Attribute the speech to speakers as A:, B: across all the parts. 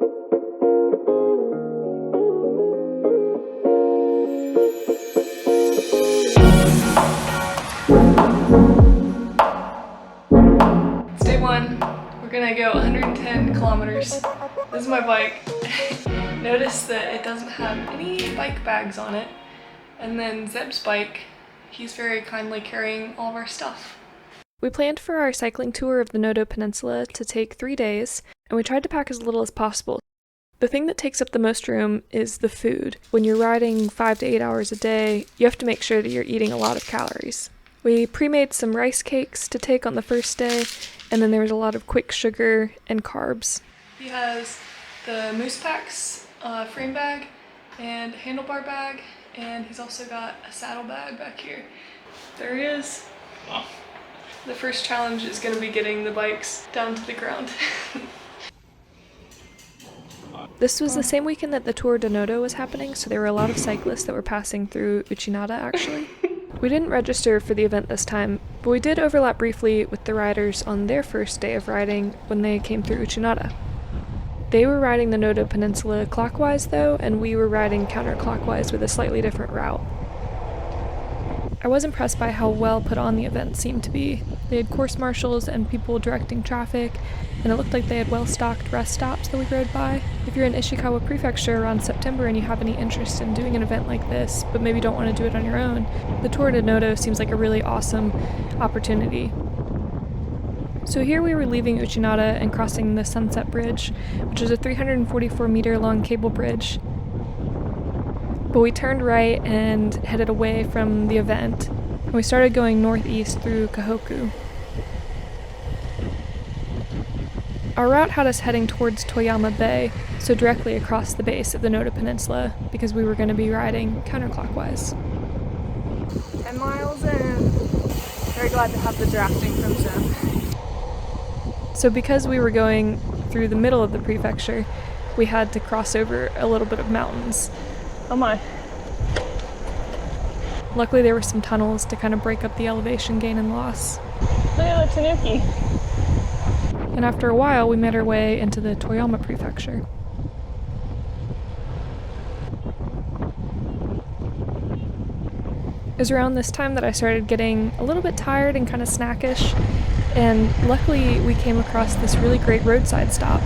A: It's day one. We're gonna go 110 kilometers. This is my bike. Notice that it doesn't have any bike bags on it. And then Zeb's bike, he's very kindly carrying all of our stuff. We planned for our cycling tour of the Noto Peninsula to take 3 days, and we tried to pack as little as possible. The thing that takes up the most room is the food. When you're riding 5 to 8 hours a day, you have to make sure that you're eating a lot of calories. We pre-made some rice cakes to take on the first day, and then there was a lot of quick sugar and carbs. He has the Moose Packs frame bag and handlebar bag, and he's also got a saddle bag back here. There he is. Oh. The first challenge is going to be getting the bikes down to the ground. This was the same weekend that the Tour de Noto was happening, so there were a lot of cyclists that were passing through Uchinada actually. We didn't register for the event this time, but we did overlap briefly with the riders on their first day of riding when they came through Uchinada. They were riding the Noto Peninsula clockwise though, and we were riding counterclockwise with a slightly different route. I was impressed by how well put on the event seemed to be. They had course marshals and people directing traffic, and it looked like they had well-stocked rest stops that we rode by. If you're in Ishikawa Prefecture around September and you have any interest in doing an event like this, but maybe don't want to do it on your own, the Tour de Noto seems like a really awesome opportunity. So here we were leaving Uchinada and crossing the Sunset Bridge, which is a 344-meter long cable bridge. But we turned right and headed away from the event, and we started going northeast through Kahoku. Our route had us heading towards Toyama Bay, so directly across the base of the Noto Peninsula, because we were going to be riding counterclockwise. 10 miles in. Very glad to have the drafting from Zeb. So because we were going through the middle of the prefecture, we had to cross over a little bit of mountains. Oh my. Luckily there were some tunnels to kind of break up the elevation gain and loss. Look at the tanuki. And after a while we made our way into the Toyama prefecture. It was around this time that I started getting a little bit tired and kind of snackish, and luckily we came across this really great roadside stop.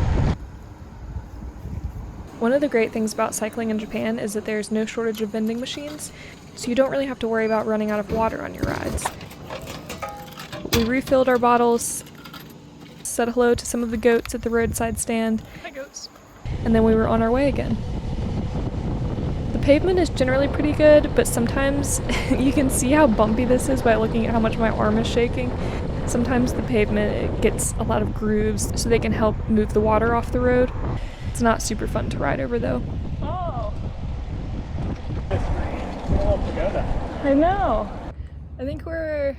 A: One of the great things about cycling in Japan is that there's no shortage of vending machines, so you don't really have to worry about running out of water on your rides. We refilled our bottles, said hello to some of the goats at the roadside stand. Hi goats. And then we were on our way again. The pavement is generally pretty good, but sometimes you can see how bumpy this is by looking at how much my arm is shaking. Sometimes the pavement gets a lot of grooves so they can help move the water off the road. It's not super fun to ride over though. Oh! I know! I think we're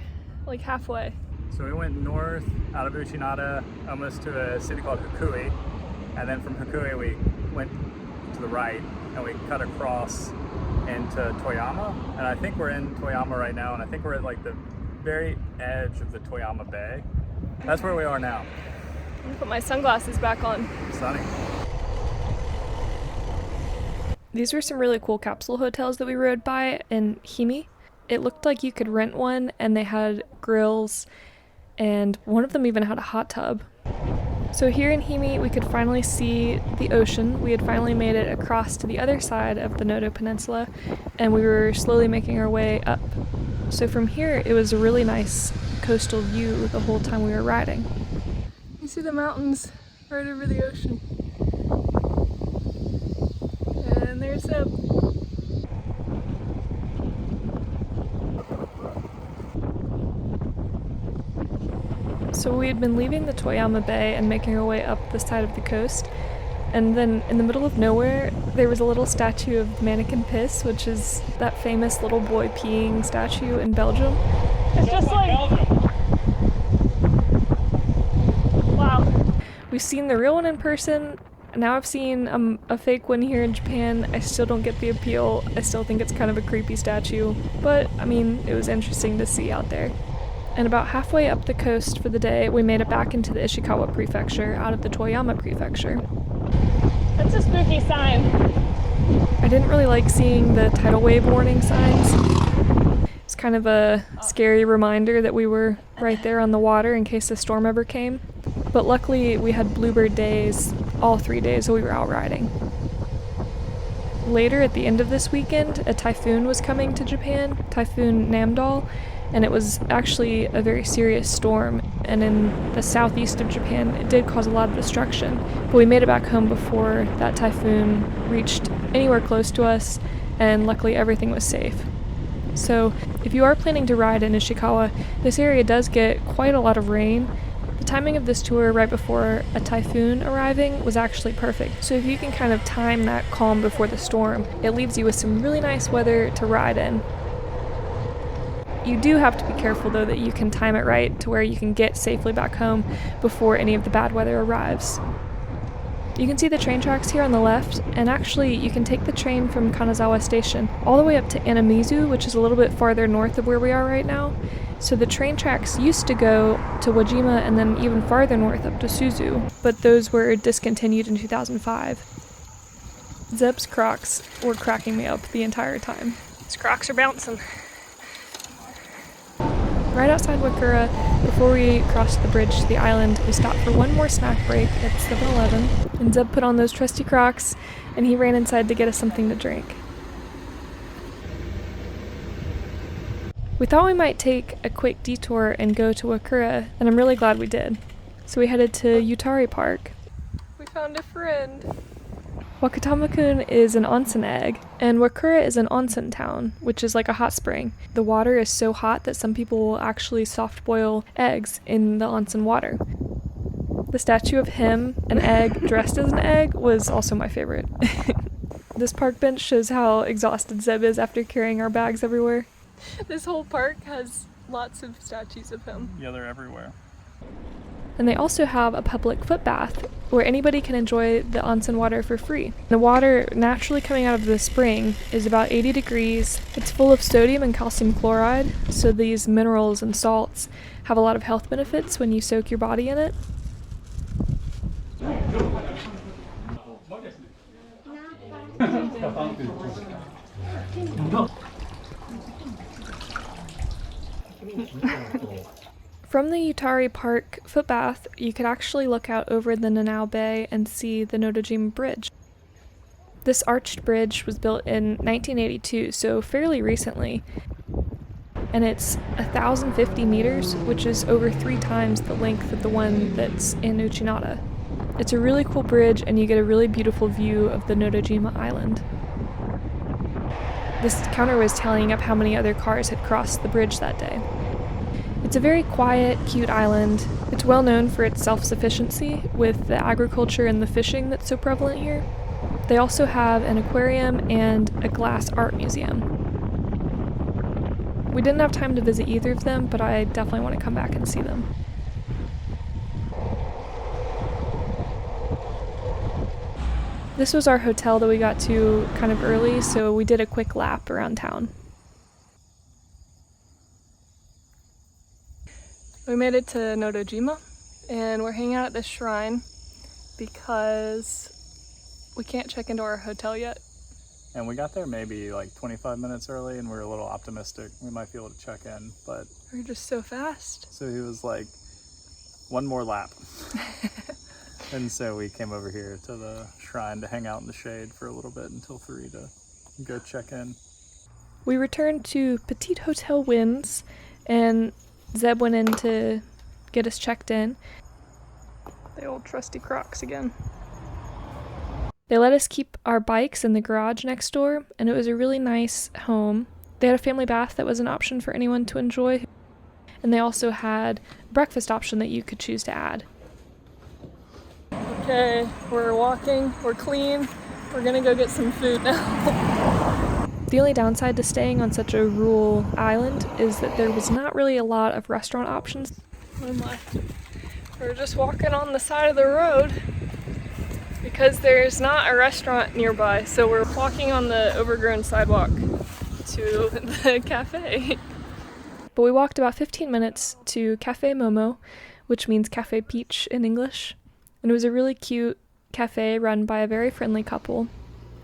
A: like halfway.
B: So we went north out of Uchinada almost to a city called Hukui, and then from Hukui we went to the right and we cut across into Toyama, and I think we're in Toyama right now, and I think we're at like the very edge of the Toyama Bay. That's where we are now.
A: I'm gonna put my sunglasses back on.
B: Sunny.
A: These were some really cool capsule hotels that we rode by in Himi. It looked like you could rent one, and they had grills, and one of them even had a hot tub. So here in Himi, we could finally see the ocean. We had finally made it across to the other side of the Noto Peninsula, and we were slowly making our way up. So from here, it was a really nice coastal view the whole time we were riding. You see the mountains right over the ocean. And there's Zeb. So we had been leaving the Toyama Bay and making our way up the side of the coast, and then in the middle of nowhere there was a little statue of Mannequin Piss, which is that famous little boy peeing statue in Belgium. It's just like Belgium. Wow. We've seen the real one in person. Now I've seen a fake one here in Japan. I still don't get the appeal. I still think it's kind of a creepy statue, but I mean, it was interesting to see out there. And about halfway up the coast for the day, we made it back into the Ishikawa Prefecture out of the Toyama Prefecture.
C: That's a spooky sign.
A: I didn't really like seeing the tidal wave warning signs. It's kind of a scary reminder that we were right there on the water in case a storm ever came. But luckily we had bluebird days all 3 days we were out riding. Later at the end of this weekend, a typhoon was coming to Japan, Typhoon Namdal, and it was actually a very serious storm. And in the southeast of Japan, it did cause a lot of destruction. But we made it back home before that typhoon reached anywhere close to us, and luckily everything was safe. So if you are planning to ride in Ishikawa, this area does get quite a lot of rain. The timing of this tour right before a typhoon arriving was actually perfect. So if you can kind of time that calm before the storm, it leaves you with some really nice weather to ride in. You do have to be careful though that you can time it right to where you can get safely back home before any of the bad weather arrives. You can see the train tracks here on the left, and actually you can take the train from Kanazawa Station all the way up to Anamizu, which is a little bit farther north of where we are right now. So the train tracks used to go to Wajima and then even farther north up to Suzu, but those were discontinued in 2005. Zeb's Crocs were cracking me up the entire time. His Crocs are bouncing. Right outside Wakura, before we crossed the bridge to the island, we stopped for one more snack break at 7-Eleven, and Zeb put on those trusty Crocs, and he ran inside to get us something to drink. We thought we might take a quick detour and go to Wakura, and I'm really glad we did. So we headed to Yutari Park. We found a friend! Wakutama-kun is an onsen egg, and Wakura is an onsen town, which is like a hot spring. The water is so hot that some people will actually soft boil eggs in the onsen water. The statue of him, an egg dressed as an egg, was also my favorite. This park bench shows how exhausted Zeb is after carrying our bags everywhere. This whole park has lots of statues of him.
B: Yeah, they're everywhere.
A: And they also have a public foot bath where anybody can enjoy the onsen water for free. The water naturally coming out of the spring is about 80 degrees. It's full of sodium and calcium chloride, so these minerals and salts have a lot of health benefits when you soak your body in it. From the Yutari Park footbath, you could actually look out over the Nanao Bay and see the Notojima Bridge. This arched bridge was built in 1982, so fairly recently, and it's 1,050 meters, which is over 3 times the length of the one that's in Uchinada. It's a really cool bridge, and you get a really beautiful view of the Notojima Island. This counter was tallying up how many other cars had crossed the bridge that day. It's a very quiet, cute island. It's well known for its self-sufficiency with the agriculture and the fishing that's so prevalent here. They also have an aquarium and a glass art museum. We didn't have time to visit either of them, but I definitely want to come back and see them. This was our hotel that we got to kind of early, so we did a quick lap around town. We made it to Notojima, and we're hanging out at this shrine because we can't check into our hotel yet.
B: And we got there maybe like 25 minutes early, and we were a little optimistic we might be able to check in, but
A: We're just so fast.
B: so he was like, one more lap. And so we came over here to the shrine to hang out in the shade for a little bit until 3 to go check in.
A: We returned to Petite Hotel Winds, and Zeb went in to get us checked in. The old trusty Crocs again. They let us keep our bikes in the garage next door, and it was a really nice home. They had a family bath that was an option for anyone to enjoy, and they also had a breakfast option that you could choose to add. Okay, we're walking, we're clean, we're gonna go get some food now. The only downside to staying on such a rural island is that there was not really a lot of restaurant options. Oh my. We're just walking on the side of the road because there's not a restaurant nearby, so we're walking on the overgrown sidewalk to the cafe. But we walked about 15 minutes to Cafe Momo, which means Cafe Peach in English, and it was a really cute cafe run by a very friendly couple,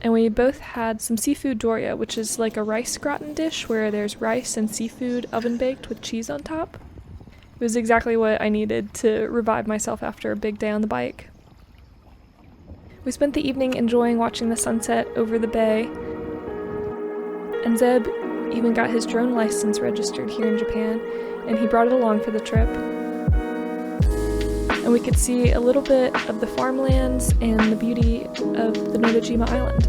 A: and we both had some seafood doria, which is like a rice gratin dish where there's rice and seafood oven baked with cheese on top. It was exactly what I needed to revive myself after a big day on the bike. We spent the evening enjoying watching the sunset over the bay, and Zeb even got his drone license registered here in Japan, and he brought it along for the trip. And we could see a little bit of the farmlands and the beauty of the Notojima island.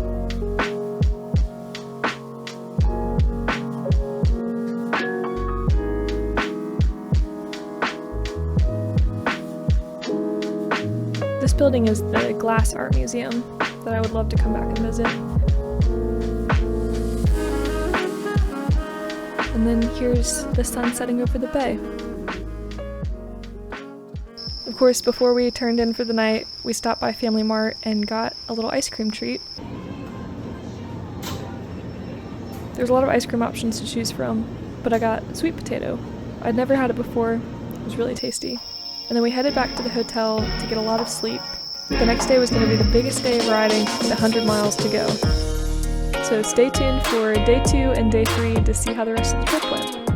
A: This building is the Glass Art Museum that I would love to come back and visit. And then here's the sun setting over the bay. Of course, before we turned in for the night, we stopped by Family Mart and got a little ice cream treat. There's a lot of ice cream options to choose from, but I got sweet potato. I'd never had it before. It was really tasty. And then we headed back to the hotel to get a lot of sleep. The next day was going to be the biggest day of riding with 100 miles to go. So stay tuned for day 2 and day 3 to see how the rest of the trip went.